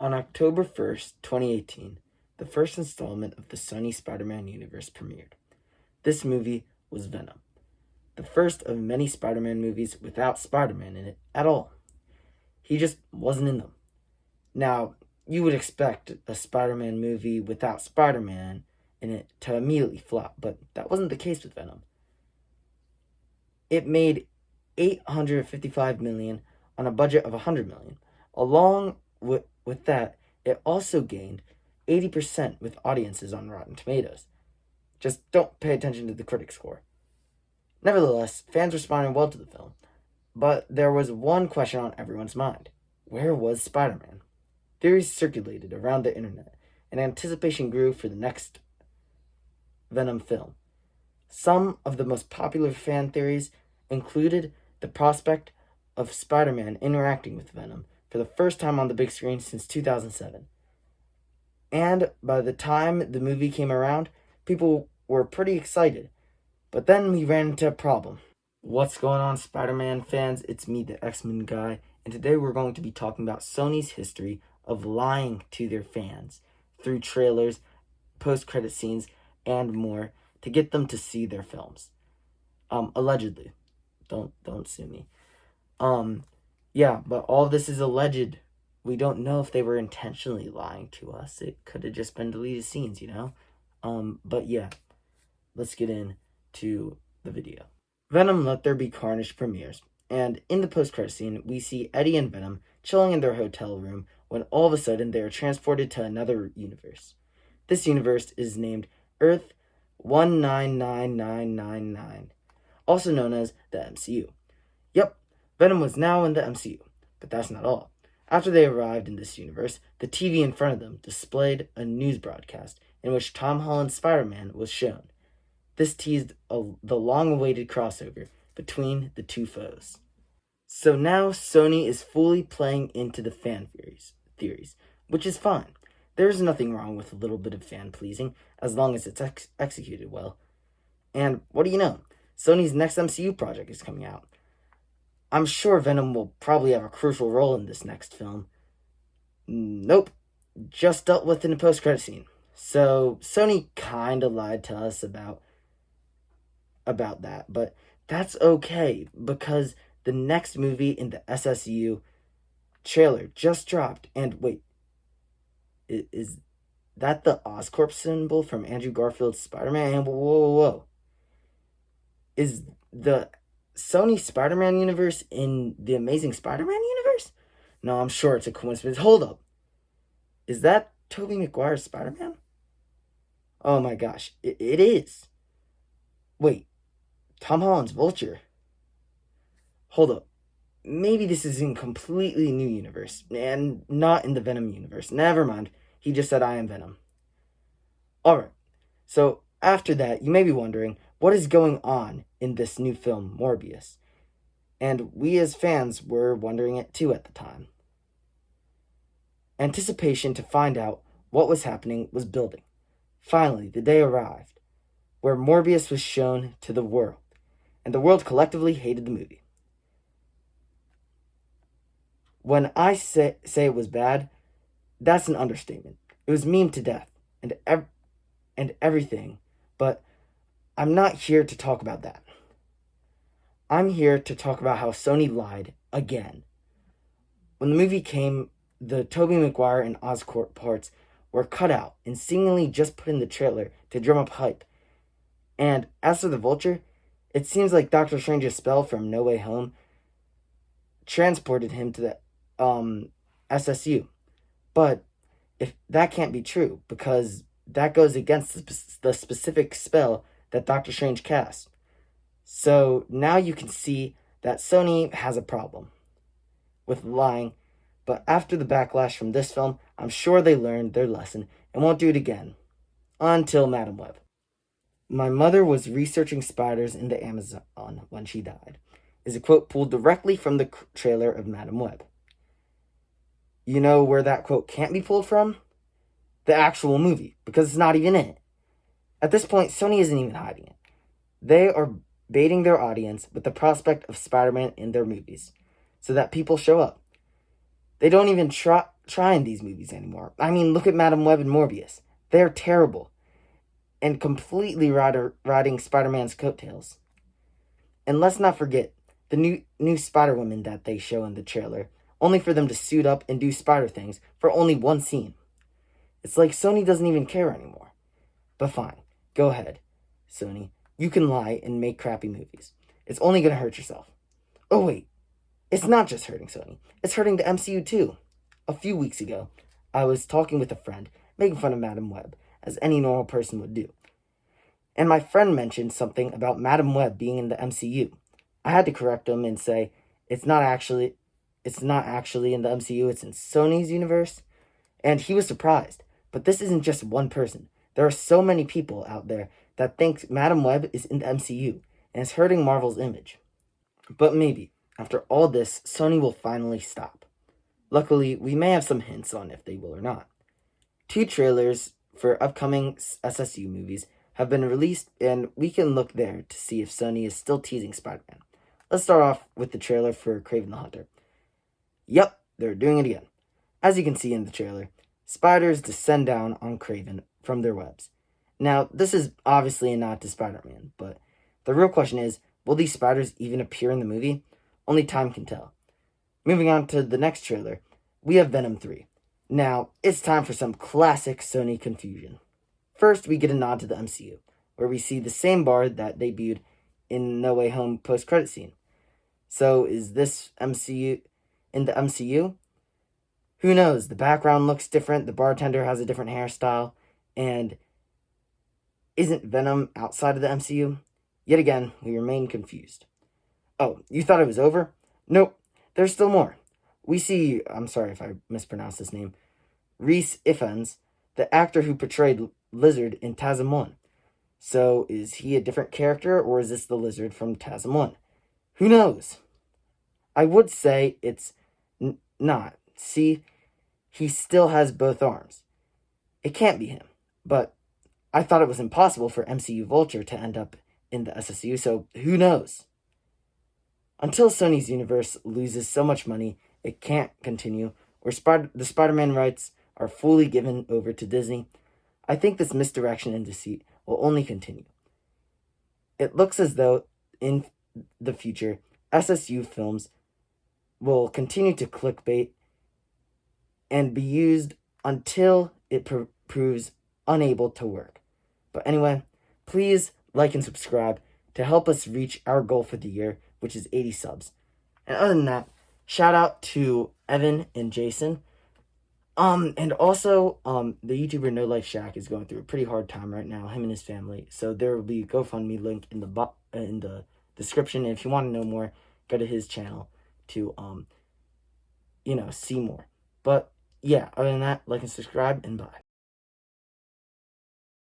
On October 1st, 2018, the first installment of the Sony Spider-Man universe premiered. This movie was Venom, the first of many Spider-Man movies without Spider-Man in it at all. He just wasn't in them. Now, you would expect a Spider-Man movie without Spider-Man in it to immediately flop, but that wasn't the case with Venom. It made $855 million on a budget of $100 million. Along with that, it also gained 80% with audiences on Rotten Tomatoes. Just don't pay attention to the critic score. Nevertheless, fans responded well to the film, but there was one question on everyone's mind. Where was Spider-Man? Theories circulated around the internet, and anticipation grew for the next Venom film. Some of the most popular fan theories included the prospect of Spider-Man interacting with Venom for the first time on the big screen since 2007. And by the time the movie came around, people were pretty excited. But then we ran into a problem. What's going on, Spider-Man fans? It's me, the X-Men guy, and today we're going to be talking about Sony's history of lying to their fans through trailers, post-credit scenes, and more to get them to see their films. Allegedly. Don't sue me. Yeah, but all this is alleged. We don't know if they were intentionally lying to us. It could have just been deleted scenes, But yeah, let's get into the video. Venom Let There Be Carnage premieres, and in the post-credit scene, we see Eddie and Venom chilling in their hotel room when all of a sudden they are transported to another universe. This universe is named Earth 199999, also known as the MCU. Yep, Venom was now in the MCU, but that's not all. After they arrived in this universe, the TV in front of them displayed a news broadcast in which Tom Holland's Spider-Man was shown. This teased the long-awaited crossover between the two foes. So now Sony is fully playing into the fan theories, which is fine. There's nothing wrong with a little bit of fan-pleasing as long as it's executed well. And what do you know? Sony's next MCU project is coming out. I'm sure Venom will probably have a crucial role in this next film. Nope. Just dealt with in a post-credit scene. So Sony kind of lied to us about that, but that's okay because the next movie in the SSU trailer just dropped. And wait, is that the Oscorp symbol from Andrew Garfield's Spider-Man? Whoa. Is the Sony Spider-Man universe in the Amazing Spider-Man universe? No, I'm sure it's a coincidence. Hold up. Is that Tobey Maguire's Spider-Man? Oh my gosh, it is. Wait, Tom Holland's Vulture. Hold up. Maybe this is in a completely new universe, and not in the Venom universe. Never mind. He just said I am Venom. Alright, so after that, you may be wondering, what is going on in this new film, Morbius? And we as fans were wondering it too at the time. Anticipation to find out what was happening was building. Finally, the day arrived, where Morbius was shown to the world, and the world collectively hated the movie. When I say it was bad, that's an understatement. It was memed to death, and everything, but I'm not here to talk about that. I'm here to talk about how Sony lied again. When the movie came, the Tobey Maguire and Oscorp parts were cut out and seemingly just put in the trailer to drum up hype. And as for the Vulture, it seems like Doctor Strange's spell from No Way Home transported him to the SSU. But if that can't be true, because that goes against the specific spell that Doctor Strange cast. So now you can see that Sony has a problem with lying, but after the backlash from this film, I'm sure they learned their lesson and won't do it again. Until Madam Web. My mother was researching spiders in the Amazon when she died, is a quote pulled directly from the trailer of Madam Web. You know where that quote can't be pulled from? The actual movie, because it's not even in it. At this point, Sony isn't even hiding it. They are baiting their audience with the prospect of Spider-Man in their movies, so that people show up. They don't even try trying these movies anymore. I mean, look at Madam Web and Morbius. They're terrible and completely riding Spider-Man's coattails. And let's not forget the new Spider-Woman that they show in the trailer, only for them to suit up and do spider things for only one scene. It's like Sony doesn't even care anymore. But fine, go ahead, Sony. You can lie and make crappy movies. It's only going to hurt yourself. Oh wait, it's not just hurting Sony. It's hurting the MCU too. A few weeks ago, I was talking with a friend, making fun of Madam Web, as any normal person would do. And my friend mentioned something about Madam Web being in the MCU. I had to correct him and say, it's not actually in the MCU, it's in Sony's universe. And he was surprised. But this isn't just one person. There are so many people out there that think Madam Web is in the MCU, and it's hurting Marvel's image. But maybe, after all this, Sony will finally stop. Luckily, we may have some hints on if they will or not. 2 trailers for upcoming SSU movies have been released, and we can look there to see if Sony is still teasing Spider-Man. Let's start off with the trailer for Kraven the Hunter. Yep, they're doing it again. As you can see in the trailer, spiders descend down on Kraven from their webs. Now, this is obviously a nod to Spider-Man, but the real question is, will these spiders even appear in the movie? Only time can tell. Moving on to the next trailer, we have Venom 3. Now, it's time for some classic Sony confusion. First, we get a nod to the MCU, where we see the same bard that debuted in No Way Home post-credit scene. So, is this MCU in the MCU? Who knows? The background looks different, the bartender has a different hairstyle, and isn't Venom outside of the MCU? Yet again, we remain confused. Oh, you thought it was over? Nope, there's still more. We see, I'm sorry if I mispronounced his name, Rhys Ifans, the actor who portrayed Lizard in TASM 1. So, is he a different character, or is this the Lizard from TASM 1? Who knows? I would say it's not. See, he still has both arms. It can't be him. But I thought it was impossible for MCU Vulture to end up in the SSU, so who knows? Until Sony's universe loses so much money it can't continue, or the Spider-Man rights are fully given over to Disney, I think this misdirection and deceit will only continue. It looks as though in the future, SSU films will continue to clickbait and be used until it proves unable to work. But anyway, please like and subscribe to help us reach our goal for the year, which is 80 subs. And other than that, shout out to Evan and Jason. And also, the YouTuber No Life Shack is going through a pretty hard time right now, him and his family. So there will be a GoFundMe link in the description. And if you want to know more, go to his channel to, see more. But yeah, other than that, like and subscribe, and bye.